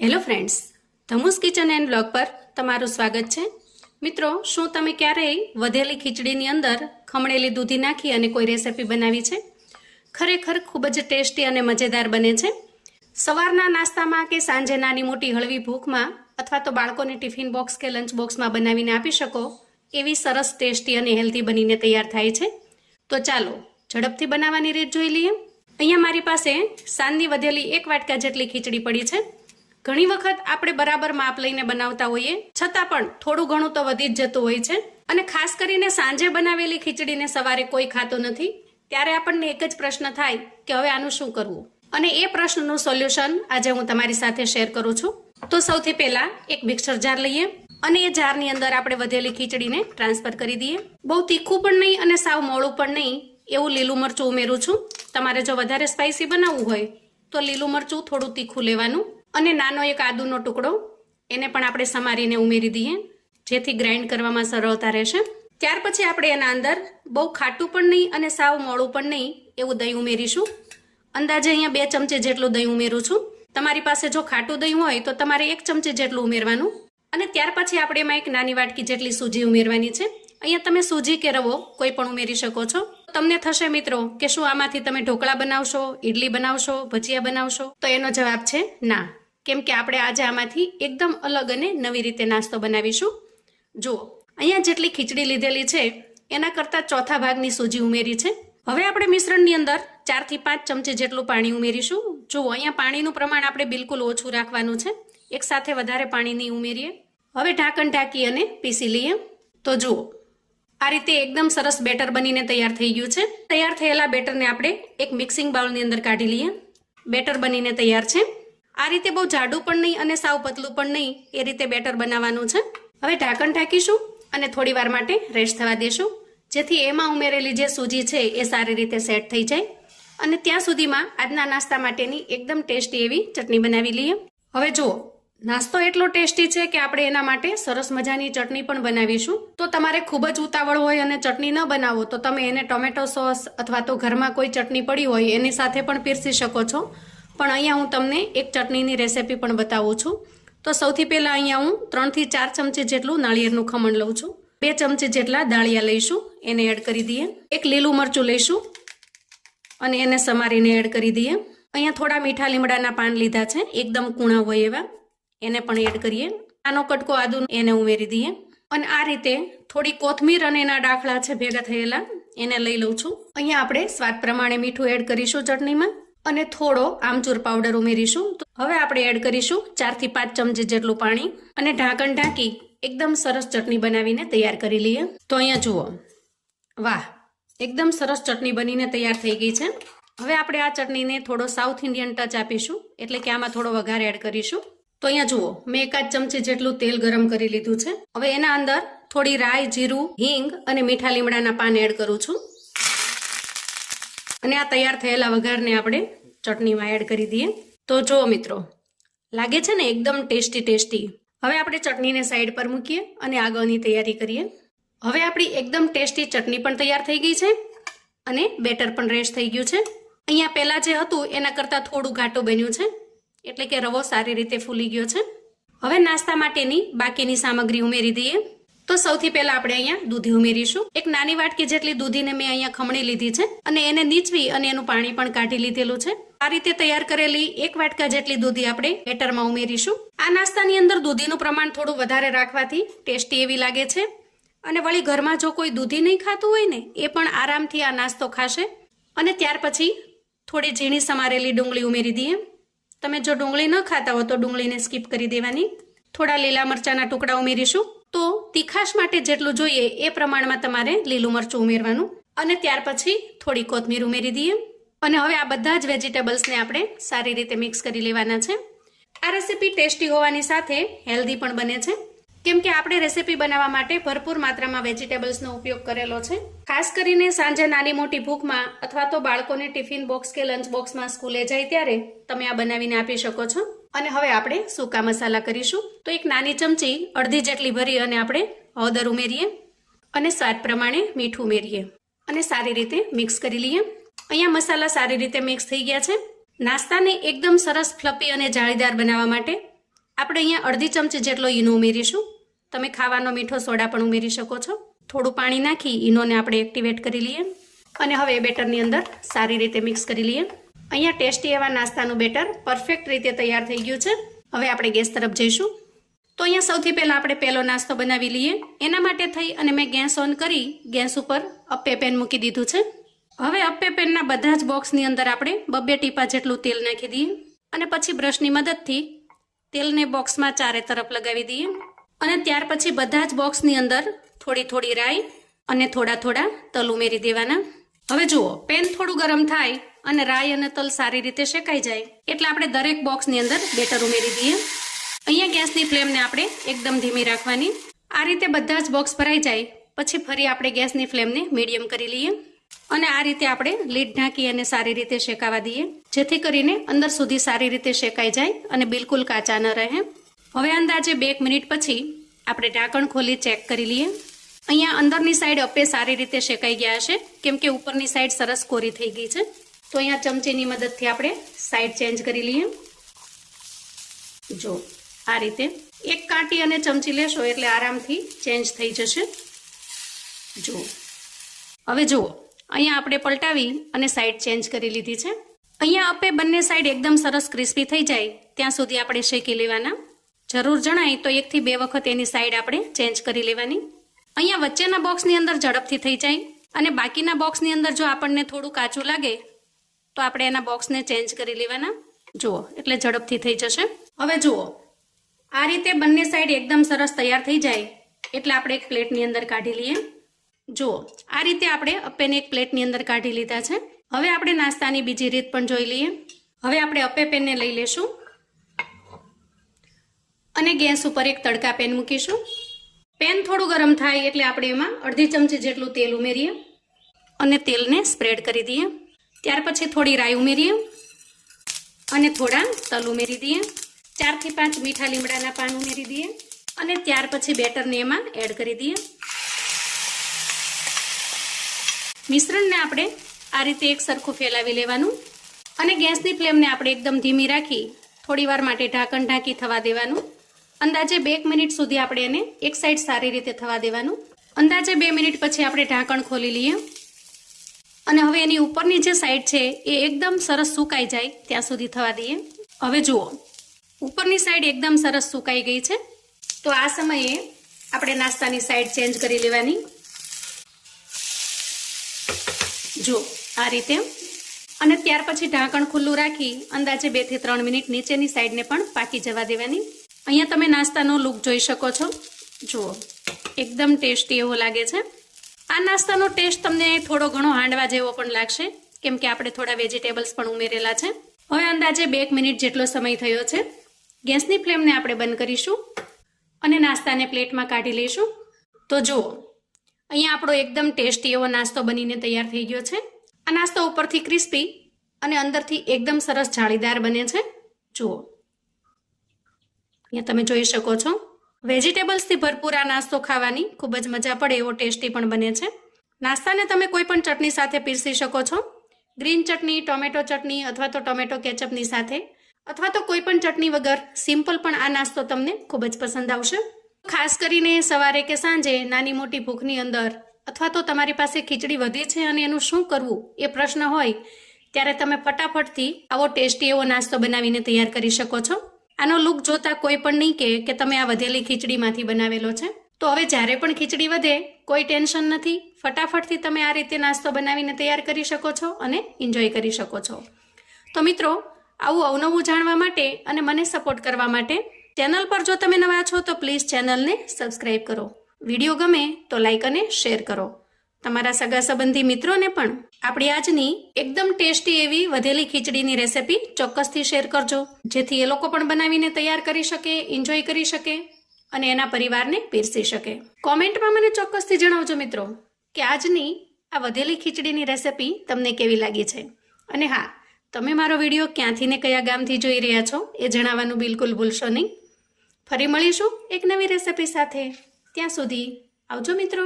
Hello friends, ધમુસ kitchen and blog પર તમારું સ્વાગત છે. મિત્રો, શું તમે ક્યારેય વધેલી ખીચડીની અંદર ખમણેલી દૂધી નાખી અને કોઈ રેસિપી બનાવી છે? ખરેખર ખૂબ જ ટેસ્ટી અને મજેદાર બને છે. સવારના નાસ્તામાં કે સાંજે નાની મોટી હળવી ભૂખમાં અથવા તો બાળકોને ટિફિન બોક્સ કે લંચ બોક્સમાં બનાવીને આપી શકો એવી સરસ ટેસ્ટી અને હેલ્ધી બનીને તૈયાર થાય છે. તો ચાલો ઝડપથી બનાવવાની રીત જોઈ લઈએ. અહીંયા મારી પાસે સાંજની વધેલી 1 વાટકા જેટલી ખીચડી પડી છે. ઘણી વખત આપણે બરાબર માપ લઈને બનાવતા હોઈએ, છતાં પણ થોડું ઘણું તો વધી જ જતું હોય છે. અને ખાસ કરીને સાંજે બનાવેલી ખીચડીને સવારે કોઈ ખાતો નથી, ત્યારે આપણને એક જ પ્રશ્ન થાય કે હવે આનું શું કરવું. અને એ પ્રશ્નનું સોલ્યુશન આજે હું તમારી સાથે શેર કરું છું. તો સૌથી પહેલા એક મિક્સર જાર લઈએ અને એ જારની અંદર આપણે વધેલી ખીચડીને ટ્રાન્સફર કરી દઈએ. બહુ તીખું પણ નહીં અને સાવ મોળું પણ નહીં એવું લીલું મરચું ઉમેરું છું. તમારે જો વધારે સ્પાઇસી બનાવવું હોય તો લીલું મરચું થોડું તીખું લેવાનું. અને નાનો એક આદુનો ટુકડો એને પણ આપણે સમારીને ઉમેરી દઈએ, જેથી ગ્રાઇન્ડ કરવામાં સરળતા રહેશે. ત્યાર પછી આપણે એના અંદર બહુ ખાટું પણ નહીં અને સાવ મોળું પણ નહીં એવું દહીં ઉમેરીશું. અંદાજે અહીંયા 2 ચમચી જેટલું દહીં ઉમેરું છું. તમારી પાસે જો ખાટું દહીં હોય તો તમારે 1 ચમચી જેટલું ઉમેરવાનું. અને ત્યાર પછી આપણે એમાં એક નાની વાટકી જેટલી સૂજી ઉમેરવાની છે. અહીંયા તમે સૂજી કે રવો કોઈ પણ ઉમેરી શકો છો. તમને થશે મિત્રો કે શું આમાંથી તમે ઢોકળા બનાવશો, ઈડલી બનાવશો, ભજીયા બનાવશો? તો એનો જવાબ છે ના, કેમ કે આપણે આજે આમાંથી એકદમ અલગ અને નવી રીતે નાસ્તો બનાવીશું. જુઓ, અહીંયા જેટલી ખીચડી લીધેલી છે એના કરતાં ચોથા ભાગની સૂજી ઉમેરી છે. હવે આપણે મિશ્રણની અંદર 4 થી 5 ચમચી જેટલું પાણી ઉમેરીશું. જુઓ, અહીંયા પાણીનું પ્રમાણ આપણે બિલકુલ ઓછું રાખવાનું છે, એક સાથે વધારે પાણી નહીં ઉમેરીએ. હવે ઢાંકણ ઢાંકી અને પીસી લઈએ. તો જુઓ, આ રીતે એકદમ સરસ બેટર બનીને તૈયાર થઈ ગયું છે. તૈયાર થયેલા બેટરને આપણે એક મિક્સિંગ બાઉલની અંદર કાઢી લઈએ. બેટર બનીને તૈયાર છે. આ રીતે બહુ જાડું પણ નહીં અને સાવ પતલું પણ નહીં એ રીતે બેટર બનાવવાનું છે. હવે ઢાંકણ ઢાંકીશું અને થોડી વાર માટે રેસ્ટ થવા દેશું, જેથી એમાં ઉમેરેલી જે સૂજી છે એ સારી રીતે સેટ થઈ જાય. અને ત્યાં સુધીમાં આજના નાસ્તા માટેની એકદમ ટેસ્ટી એવી ચટણી બનાવી લઈએ. હવે જુઓ, નાસ્તો એટલો ટેસ્ટી છે કે આપણે એના માટે સરસ મજાની ચટણી પણ બનાવીશું. તો તમારે ખૂબ જ ઉતાવળ હોય અને ચટણી ન બનાવો તો તમે એને ટોમેટો સોસ અથવા તો ઘરમાં કોઈ ચટણી પડી હોય એની સાથે પણ પીરસી શકો છો. પણ અહીંયા હું તમને એક ચટણીની રેસિપી પણ બતાવું છું. તો સૌથી પહેલાં અહીંયા હું 3 થી 4 ચમચી જેટલું નાળિયેરનું ખમણ લઉં છું. 2 ચમચી જેટલા દાળિયા લઈશું, એને એડ કરી દઈએ. એક લીલું મરચું લઈશું અને એને સમારીને એડ કરી દઈએ. અહીંયા થોડા મીઠા લીમડાના પાન લીધા છે, એકદમ કૂણા હોય એવા, એને પણ એડ કરીએ. આનો કટકો આદુ એને ઉમેરી દઈએ. અને આ રીતે થોડી કોથમીર અને એના ડાખલા છે ભેગા થયેલા, એને લઈ લઉં છું. અહીંયા આપણે સ્વાદ પ્રમાણે મીઠું એડ કરીશું ચટણીમાં અને થોડો આમચૂર પાવડર ઉમેરીશું. હવે આપણે એડ કરીશું 4 થી 5 ચમચી જેટલું પાણી અને ઢાંકણ ઢાંકી એકદમ સરસ ચટણી બનાવીને તૈયાર કરી લઈએ. તો અહીંયા જુઓ, વાહ, એકદમ સરસ ચટણી બનીને તૈયાર થઈ ગઈ છે. હવે આપણે આ ચટણીને થોડો સાઉથ ઇન્ડિયન ટચ આપીશું, એટલે કે આમાં થોડો વઘાર એડ કરીશું. તો અહીંયા જુઓ, મેં 1 ચમચી જેટલું તેલ ગરમ કરી લીધું છે. હવે એના અંદર થોડી રાઈ, જીરું, હિંગ અને મીઠા લીમડાના પાન એડ કરું છું. અને આ તૈયાર થયેલા વઘારને આપણે ચટણીમાં એડ કરી દઈએ. તો જુઓ મિત્રો, લાગે છે ને એકદમ ટેસ્ટી. હવે આપણે ચટણીને સાઈડ પર મૂકીએ અને આગળની તૈયારી કરીએ. હવે આપણી એકદમ ટેસ્ટી ચટણી પણ તૈયાર થઈ ગઈ છે અને બેટર પણ રેસ્ટ થઈ ગયું છે. અહીંયા પહેલાં જે હતું એના કરતાં થોડું ઘાટું બન્યું છે, એટલે કે રવો સારી રીતે ફૂલી ગયો છે. હવે નાસ્તા માટેની બાકીની સામગ્રી ઉમેરી દઈએ. તો સૌથી પહેલા આપણે અહીંયા દૂધી ઉમેરીશું. એક નાની વાટકી જેટલી દૂધીને મેં અહીંયા ખમણી લીધી છે અને એને નીચવી અને એનું પાણી પણ કાઢી લીધેલું છે. આ રીતે તૈયાર કરેલી 1 વાટકા જેટલી દૂધી આપણે બેટરમાં ઉમેરીશું. આ નાસ્તાની અંદર દૂધીનું પ્રમાણ થોડું વધારે રાખવાથી ટેસ્ટી એવી લાગે છે. અને વળી ઘરમાં જો કોઈ દૂધી નહીં ખાતું હોય ને એ પણ આરામથી આ નાસ્તો ખાશે. અને ત્યાર પછી થોડી ઝીણી સમારેલી ડુંગળી ઉમેરી દઈએ. તમે જો ડુંગળી ન ખાતા હો તો ડુંગળીને સ્કીપ કરી દેવાની. થોડા લીલા મરચાના ટુકડા ઉમેરીશું. તો તીખાશ માટે જેટલું જોઈએ એ પ્રમાણમાં તમારે લીલું મરચું ઉમેરવાનું. અને ત્યાર પછી થોડી કોથમીર ઉમેરી દઈએ. અને હવે આ બધા જ વેજીટેબલ્સને આપણે સારી રીતે મિક્સ કરી લેવાના છે. આ રેસીપી ટેસ્ટી હોવાની સાથે હેલ્ધી પણ બને છે, કેમ કે આપણે રેસીપી બનાવવા માટે ભરપૂર માત્રામાં વેજીટેબલ્સનો ઉપયોગ કરેલો છે. ખાસ કરીને સાંજે નાની મોટી ભૂખમાં અથવા તો બાળકોને ટિફિન બોક્સ કે લંચ બોક્સમાં સ્કૂલે જાય ત્યારે તમે આ બનાવીને આપી શકો છો. અને હવે આપણે સૂકા મસાલા કરીશું. તો એક નાની ચમચી અડધી જેટલી ભરી અને આપણે હળદર ઉમેરીએ અને સ્વાદ પ્રમાણે મીઠું ઉમેરીએ અને સારી રીતે મિક્સ કરી લઈએ. અહીંયા મસાલા સારી રીતે મિક્સ થઈ ગયા છે. નાસ્તાને એકદમ સરસ ફ્લફી અને જાળીદાર બનાવવા માટે આપણે અહીંયા અડધી ચમચી જેટલો ઈનો ઉમેરીશું. તમે ખાવાનો મીઠો સોડા પણ ઉમેરી શકો છો. થોડું પાણી નાખી ઈનોને આપણે એક્ટિવેટ કરી લઈએ અને હવે એ બેટરની અંદર સારી રીતે મિક્સ કરી લઈએ. અહીંયા ટેસ્ટી એવા નાસ્તાનું બેટર પરફેક્ટ રીતે તૈયાર થઈ ગયું છે. હવે આપણે ગેસ તરફ જઈશું. તો અહીંયા સૌથી પહેલાં આપણે પહેલો નાસ્તો બનાવી લઈએ. એના માટે થઈ અને મેં ગેસ ઓન કરી ગેસ ઉપર અપ્પે પેન મૂકી દીધું છે. હવે અપ્પે પેનના બધા જ બોક્સની અંદર આપણે 2 ટીપા જેટલું તેલ નાખી દઈએ અને પછી બ્રશની મદદથી તેલને બોક્સમાં ચારે તરફ લગાવી દઈએ અને ત્યાર પછી બધા જ બોક્સની અંદર થોડી થોડી રાઈ અને થોડા થોડા તલ ઉમેરી દેવાના. હવે જુઓ, પેન થોડું ગરમ થાય અને રાઈ અને તલ સારી રીતે શેકાઈ જાય એટલે આપણે દરેક બોક્સની અંદર બેટર ઉમેરી દઈએ. અહીંયા ગેસની ફ્લેમને આપણે એકદમ ધીમી રાખવાની. આ રીતે બધા જ બોક્સ ભરાઈ જાય પછી ફરી આપણે ગેસની ફ્લેમને મીડિયમ કરી લઈએ અને આ રીતે આપણે લીડ ઢાંકી અને સારી રીતે શેકાવા દઈએ જેથી કરીને અંદર સુધી સારી રીતે શેકાઈ જાય અને બિલકુલ કાચા ન રહે. હવે અંદાજે 2 મિનિટ પછી આપણે ઢાંકણ ખોલી ચેક કરી લઈએ. અહીંયા અંદરની સાઈડ અપ્પે સારી રીતે શેકાઈ ગયા હશે કેમ કે ઉપરની સાઈડ સરસ કોરી થઈ ગઈ છે. તો અહીંયા ચમચીની મદદથી આપણે સાઈડ ચેન્જ કરી લઈએ. જો આ રીતે એક કાંટી અને ચમચી લેશો એટલે આરામથી ચેન્જ થઈ જશે. જો હવે જુઓ, અહીંયા આપણે પલટાવી અને સાઈડ ચેન્જ કરી લીધી છે. અહીંયા અપ્પે બંને સાઈડ એકદમ સરસ ક્રિસ્પી થઈ જાય ત્યાં સુધી આપણે શેકી લેવાના. જરૂર જણાય તો 1 થી 2 વખત એની સાઈડ આપણે ચેન્જ કરી લેવાની. અહીંયા વચ્ચેના બોક્સની અંદર ઝડપથી થઈ જાય અને બાકીના બોક્સની અંદર જો આપણને થોડું કાચું લાગે તો આપણે એના બોક્સને ચેન્જ કરી લેવાના. જુઓ, એટલે ઝડપથી થઈ જશે. હવે જુઓ, આ રીતે બંને સાઈડ એકદમ સરસ તૈયાર થઈ જાય એટલે આપણે એક પ્લેટની અંદર કાઢી લઈએ. જુઓ, આ રીતે આપણે અપ્પેને એક પ્લેટની અંદર કાઢી લીધા છે. હવે આપણે નાસ્તાની બીજી રીત પણ જોઈ લઈએ. હવે આપણે અપ્પે પેનને લઈ લેશું અને ગેસ ઉપર એક તડકા પેન મૂકીશું. પેન થોડું ગરમ થાય એટલે આપણે એમાં અડધી ચમચી જેટલું તેલ ઉમેરીએ અને તેલને સ્પ્રેડ કરી દઈએ. ત્યાર પછી થોડી રાઈ ઉમેરીએ અને થોડા તલ ઉમેરી દઈએ. 4 થી 5 મીઠા લીમડાના પાન ઉમેરી દઈએ અને ત્યાર પછી બેટરને એમાં એડ કરી દઈએ. મિશ્રણને આપણે આ રીતે એક સરખું ફેલાવી લેવાનું અને ગેસની ફ્લેમને આપણે એકદમ ધીમી રાખી થોડી વાર માટે ઢાંકણ ઢાંકી થવા દેવાનું. અંદાજે 2 મિનિટ સુધી આપણે એને એક સાઈડ સારી રીતે થવા દેવાનું. અંદાજે 2 મિનિટ પછી આપણે ઢાંકણ ખોલી લઈએ અને હવે એની ઉપરની જે સાઈડ છે એ એકદમ સરસ સુકાઈ જાય ત્યાં સુધી થવા દઈએ. હવે જુઓ, ઉપરની સાઈડ એકદમ સરસ સુકાઈ ગઈ છે. તો આ સમયે આપણે નાસ્તાની સાઈડ ચેન્જ કરી લેવાની. જો આ રીતે અને ત્યાર પછી ઢાંકણ ખુલ્લું રાખી અંદાજે 2 થી 3 મિનિટ નીચેની સાઈડને પણ પાકી જવા દેવાની. અહીંયા તમે નાસ્તાનો લુક જોઈ શકો છો. જુઓ, એકદમ ટેસ્ટી એવો લાગે છે. આ નાસ્તાનો ટેસ્ટ તમને થોડો ઘણો હાંડવા જેવો પણ લાગશે કેમ કે આપણે થોડા વેજીટેબલ્સ પણ ઉમેરેલા છે. હવે અંદાજે 2 મિનિટ જેટલો સમય થયો છે. ગેસની ફ્લેમને આપણે બંધ કરીશું અને નાસ્તાને પ્લેટમાં કાઢી લઈશું. તો જુઓ, અહીંયા આપણો એકદમ ટેસ્ટી એવો નાસ્તો બનીને તૈયાર થઈ ગયો છે. આ નાસ્તો ઉપરથી ક્રિસ્પી અને અંદરથી એકદમ સરસ જાળીદાર બને છે. જુઓ, અહીંયા તમે જોઈ શકો છો. વેજીટેબલ્સથી ભરપૂર આ નાસ્તો ખાવાની ખૂબ જ મજા પડે એવો ટેસ્ટી પણ બને છે. નાસ્તાને તમે કોઈ પણ ચટણી સાથે પીરસી શકો છો. ગ્રીન ચટણી, ટોમેટો ચટણી અથવા તો ટોમેટો કેચઅપની સાથે અથવા તો કોઈ પણ ચટણી વગર સિમ્પલ પણ આ નાસ્તો તમને ખૂબ જ પસંદ આવશે. ખાસ કરીને સવારે કે સાંજે નાની મોટી ભૂખની અંદર અથવા તો તમારી પાસે ખીચડી વધી છે અને એનું શું કરવું એ પ્રશ્ન હોય ત્યારે તમે ફટાફટથી આવો ટેસ્ટી એવો નાસ્તો બનાવીને તૈયાર કરી શકો છો. આનો લુક જોતા કોઈ પણ નહીં કહે કે તમે આ વધેલી ખીચડીમાંથી બનાવેલો છે. તો હવે જ્યારે પણ ખીચડી વધે કોઈ ટેન્શન નથી. ફટાફટથી તમે આ રીતે નાસ્તો બનાવીને તૈયાર કરી શકો છો અને એન્જોય કરી શકો છો. તો મિત્રો, આવું અવનવું જાણવા માટે અને મને સપોર્ટ કરવા માટે ચેનલ પર જો તમે નવા છો તો પ્લીઝ ચેનલને સબસ્ક્રાઈબ કરો. વિડીયો ગમે તો લાઈક અને શેર કરો. તમારા સગા સંબંધી મિત્રોને પણ આપણી આજની એકદમ ટેસ્ટી એવી વધેલી ખીચડીની રેસિપી ચોક્કસથી શેર કરજો જેથી એ લોકો પણ બનાવીને તૈયાર કરી શકે, એન્જોય કરી શકે અને એના પરિવારને પીરસી શકે. કોમેન્ટમાં મને ચોક્કસથી જણાવજો મિત્રો કે આજની આ વધેલી ખીચડીની રેસિપી તમને કેવી લાગી છે. અને હા, તમે મારો વિડીયો ક્યાંથી ને કયા ગામથી જોઈ રહ્યા છો એ જણાવવાનું બિલકુલ ભૂલશો નહીં. ફરી મળીશું એક નવી રેસિપી સાથે. ત્યાં સુધી આવજો મિત્રો.